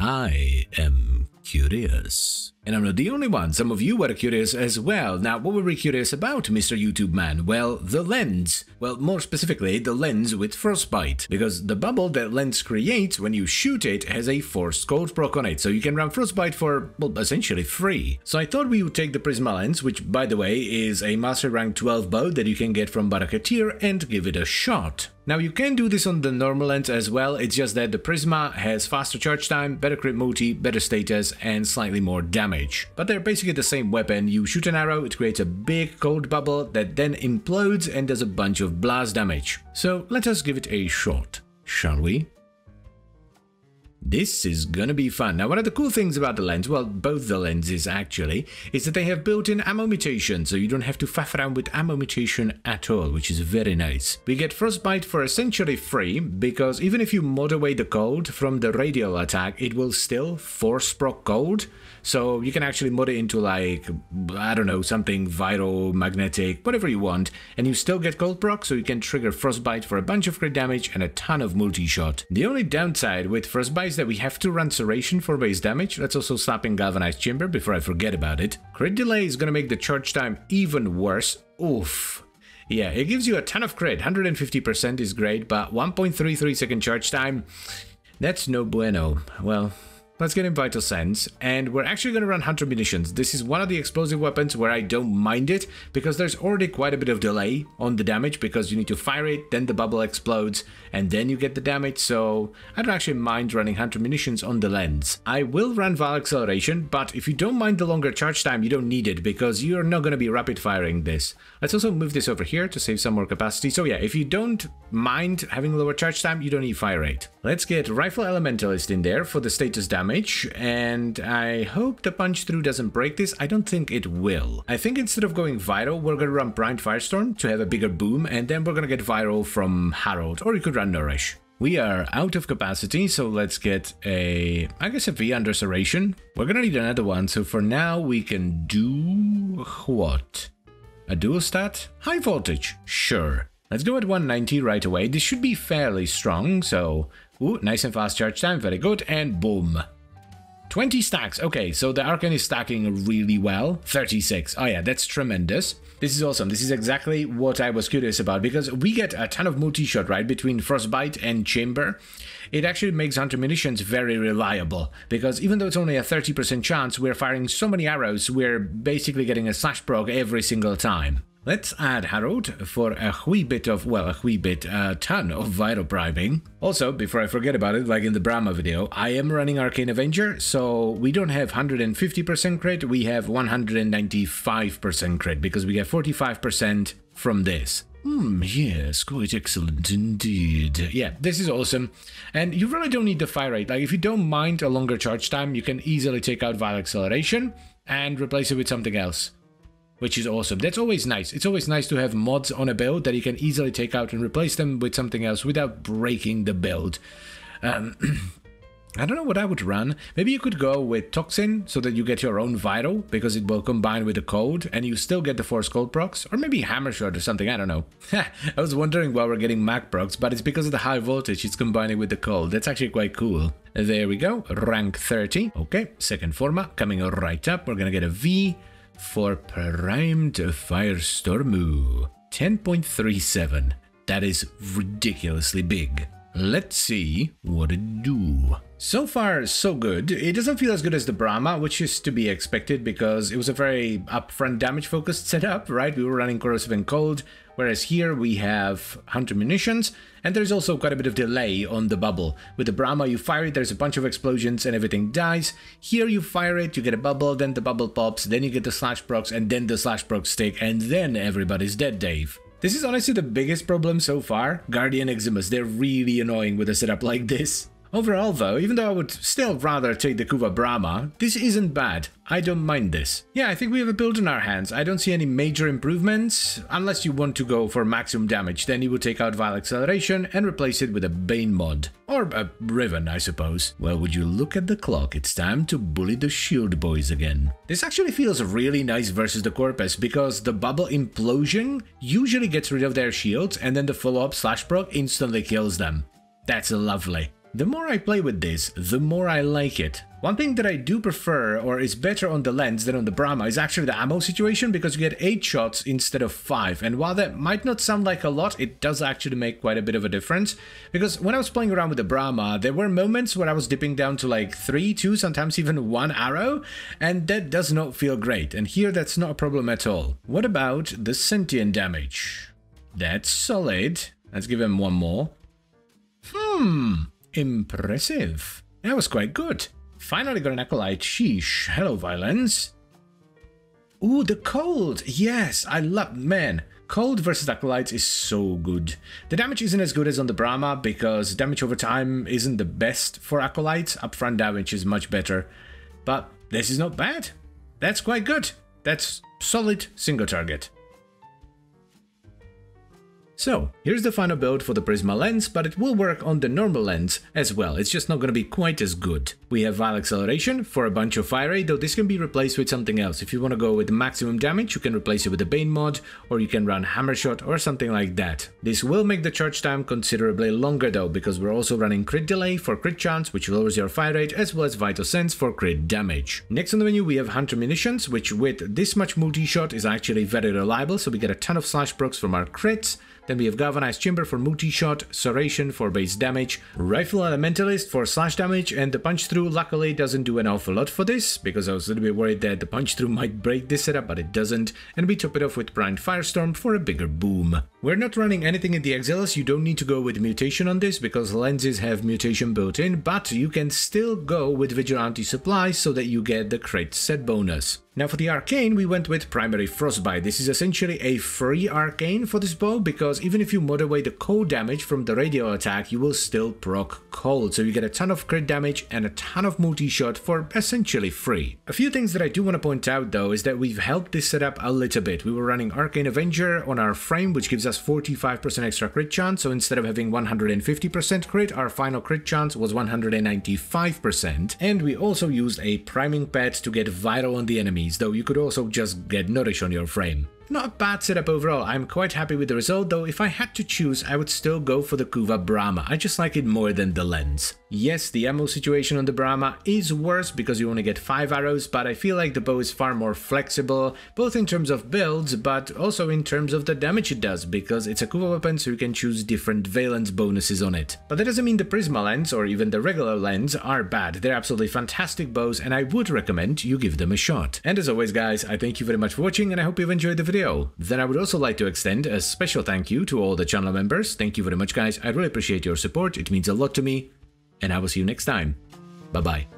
I am curious. And I'm not the only one, some of you were curious as well. Now, what were we curious about, Mr. YouTube man? Well, the lens. Well, more specifically, the lens with frostbite. Because the bubble that Lenz creates when you shoot it has a forced cold proc on it, so you can run frostbite for, well, essentially free. So I thought we would take the Prisma lens, which, by the way, is a Master Rank 12 bow that you can get from Barakatir, and give it a shot. Now, you can do this on the normal lens as well, it's just that the Prisma has faster charge time, better crit multi, better status, and slightly more damage. But they're basically the same weapon. You shoot an arrow, it creates a big cold bubble that then implodes and does a bunch of blast damage. So let us give it a shot, shall we? This is gonna be fun. Now, one of the cool things about the lens, well, both the lenses actually, is that they have built-in ammo mutation, so you don't have to faff around with ammo mutation at all, which is very nice. We get frostbite for essentially free, because even if you mod away the cold from the radial attack, it will still force proc cold, so you can actually mod it into like, I don't know, something viral, magnetic, whatever you want, and you still get cold proc, so you can trigger frostbite for a bunch of crit damage and a ton of multi-shot. The only downside with frostbite is that we have to run Serration for base damage. Let's also slap in Galvanized Chamber before I forget about it. Crit delay is gonna make the charge time even worse. Oof. Yeah, it gives you a ton of crit. 150% is great, but 1.33 second charge time, that's no bueno. Well, let's get in Vital Sense, and we're actually going to run Hunter Munitions. This is one of the explosive weapons where I don't mind it, because there's already quite a bit of delay on the damage, because you need to fire it, then the bubble explodes, and then you get the damage, so I don't actually mind running Hunter Munitions on the lens. I will run Val Acceleration, but if you don't mind the longer charge time, you don't need it, because you're not going to be rapid firing this. Let's also move this over here to save some more capacity. So yeah, if you don't mind having lower charge time, you don't need fire rate. Let's get Rifle Elementalist in there for the status damage, and I hope the punch through doesn't break this. I don't think it will. I think instead of going viral, we're gonna run Primed Firestorm to have a bigger boom, and then we're gonna get viral from Harold, or you could run Nourish. We are out of capacity, so let's get a, I guess, a V under Serration. We're gonna need another one, so for now we can do what? A dual stat? High voltage, sure. Let's go at 190 right away. This should be fairly strong, so... Ooh, nice and fast charge time, very good, and boom. 20 stacks, okay, so the Arcane is stacking really well. 36, oh yeah, that's tremendous. This is awesome, this is exactly what I was curious about, because we get a ton of multi-shot, right, between Frostbite and Chamber. It actually makes Hunter Munitions very reliable, because even though it's only a 30% chance, we're firing so many arrows, we're basically getting a slash proc every single time. Let's add Harold for a wee bit of, well, a ton of vital priming. Also, before I forget about it, like in the Brahma video, I am running Arcane Avenger, so we don't have 150% crit, we have 195% crit, because we get 45% from this. Yes, quite excellent indeed. Yeah, this is awesome. And you really don't need the fire rate. Like, if you don't mind a longer charge time, you can easily take out Vile Acceleration and replace it with something else, which is awesome. That's always nice. It's always nice to have mods on a build that you can easily take out and replace them with something else without breaking the build. I don't know what I would run. Maybe you could go with Toxin so that you get your own Vital, because it will combine with the Cold and you still get the Force Cold procs. Or maybe Hammer Shot or something, I don't know. I was wondering why we're getting Mac procs, but it's because of the high voltage it's combining with the Cold. That's actually quite cool. There we go, rank 30. Okay, second Forma coming right up. We're gonna get a V for Primed Firestorm. 10.37. That is ridiculously big. Let's see what it do. So far, so good. It doesn't feel as good as the Brahma, which is to be expected because it was a very upfront damage-focused setup, right? We were running Corrosive and Cold, whereas here we have Hunter Munitions, and there's also quite a bit of delay on the bubble. With the Brahma, you fire it, there's a bunch of explosions and everything dies. Here you fire it, you get a bubble, then the bubble pops, then you get the slash procs, and then the slash procs stick, and then everybody's dead, Dave. This is honestly the biggest problem so far. Guardian Eximus, they're really annoying with a setup like this. Overall though, even though I would still rather take the Kuva Brahma, this isn't bad. I don't mind this. Yeah, I think we have a build in our hands. I don't see any major improvements, unless you want to go for maximum damage. Then you would take out Vile Acceleration and replace it with a Bane mod. Or a Riven, I suppose. Well, would you look at the clock, it's time to bully the shield boys again. This actually feels really nice versus the Corpus, because the bubble implosion usually gets rid of their shields, and then the follow-up slash proc instantly kills them. That's lovely. The more I play with this, the more I like it. One thing that I do prefer, or is better on the Lenz than on the Prisma, is actually the ammo situation, because you get 8 shots instead of 5. And while that might not sound like a lot, it does actually make quite a bit of a difference. Because when I was playing around with the Prisma, there were moments where I was dipping down to like 3, 2, sometimes even 1 arrow, and that does not feel great. And here that's not a problem at all. What about the sentient damage? That's solid. Let's give him one more. Impressive. That was quite good. Finally got an Acolyte. Sheesh. Hello, Violence. Ooh, the cold. Yes, I love... Man, cold versus Acolytes is so good. The damage isn't as good as on the Prisma, because damage over time isn't the best for Acolytes. Upfront damage is much better. But this is not bad. That's quite good. That's solid single target. So, here's the final build for the Prisma Lenz, but it will work on the normal Lenz as well. It's just not going to be quite as good. We have Vile Acceleration for a bunch of fire rate, though this can be replaced with something else. If you want to go with maximum damage, you can replace it with the Bane mod, or you can run Hammer Shot or something like that. This will make the charge time considerably longer though, because we're also running Crit Delay for crit chance, which lowers your fire rate, as well as Vital Sense for crit damage. Next on the menu we have Hunter Munitions, which with this much multi-shot is actually very reliable, so we get a ton of slash procs from our crits. Then we have Galvanized Chamber for multi-shot, Serration for base damage, Rifle Elementalist for slash damage, and the Punch Through luckily doesn't do an awful lot for this, because I was a little bit worried that the Punch Through might break this setup, but it doesn't, and we top it off with Primed Firestorm for a bigger boom. We're not running anything in the Exiles. You don't need to go with Mutation on this, because lenses have Mutation built in, but you can still go with Vigilante Supply so that you get the crit set bonus. Now for the Arcane, we went with Primary Frostbite. This is essentially a free Arcane for this bow, because even if you mod away the cold damage from the radial attack, you will still proc cold. So you get a ton of crit damage and a ton of multi-shot for essentially free. A few things that I do want to point out though is that we've helped this setup a little bit. We were running Arcane Avenger on our frame, which gives us 45% extra crit chance. So instead of having 150% crit, our final crit chance was 195%. And we also used a priming pad to get viral on the enemy, though you could also just get Nourish on your frame. Not a bad setup overall. I'm quite happy with the result, though if I had to choose, I would still go for the Kuva Brahma. I just like it more than the Lenz. Yes, the ammo situation on the Brahma is worse because you only get 5 arrows, but I feel like the bow is far more flexible, both in terms of builds, but also in terms of the damage it does, because it's a Kuva weapon, so you can choose different valence bonuses on it. But that doesn't mean the Prisma Lenz or even the regular Lenz are bad. They're absolutely fantastic bows, and I would recommend you give them a shot. And as always guys, I thank you very much for watching, and I hope you've enjoyed the video. Then I would also like to extend a special thank you to all the channel members. Thank you very much guys, I really appreciate your support, it means a lot to me, and I will see you next time. Bye bye.